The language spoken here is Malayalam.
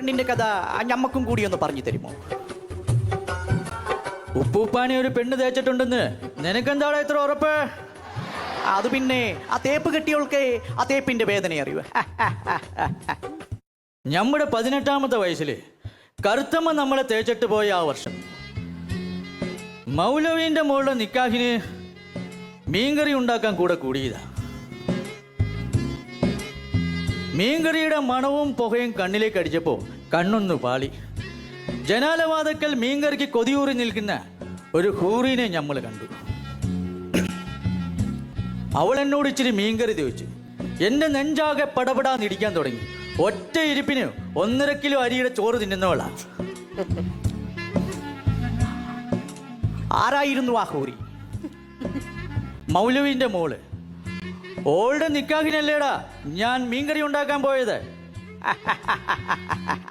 പെണ്ണിന്റെ കഥ ഞമ്മക്കും കൂടി ഒന്ന് പറഞ്ഞു തരുമോ? ഉപ്പൂപ്പാനെ ഒരു പെണ്ണ് തേച്ചിട്ടുണ്ടെന്ന് നിനക്കെന്താടാ ഇത്ര ഉറപ്പ്? അത് പിന്നെ ആ തേപ്പ് കെട്ടിയോൾക്ക് ആ തേപ്പിന്റെ വേദന അറിയുക. നമ്മുടെ 18ാമത്തെ വയസ്സിൽ കറുത്തമ്മ നമ്മളെ തേച്ചിട്ട് പോയ ആ വർഷം മൗലവീൻ്റെ മോളുടെ നിക്കാഹിന് മീൻകറി ഉണ്ടാക്കാൻ കൂടെ കൂടിയതാ. മീൻകറിയുടെ മണവും പുകയും കണ്ണിലേക്ക് അടിച്ചപ്പോൾ കണ്ണൊന്നു പാളി. ജനാലവാതക്കൽ മീൻകറിക്ക് കൊതിയൂറി നിൽക്കുന്ന ഒരു ഹൂറിനെ നമ്മൾ കണ്ടു. അവൾ എന്നോട് ഇച്ചിരി മീൻകറി ചോദിച്ചു. എൻ്റെ നെഞ്ചാകെ പടപടാന്നിടിക്കാൻ തുടങ്ങി. ഒറ്റ ഇരിപ്പിന് 1.5 കിലോ അരിയുടെ ചോറ് തിന്നുന്നവളാ. ആരായിരുന്നു ആ ഹൂറി? മൗലവിന്റെ മോള്. ഓളുടെ നിക്കാഹിനല്ലേടാ ഞാൻ മീൻകറി ഉണ്ടാക്കാൻ പോയത്.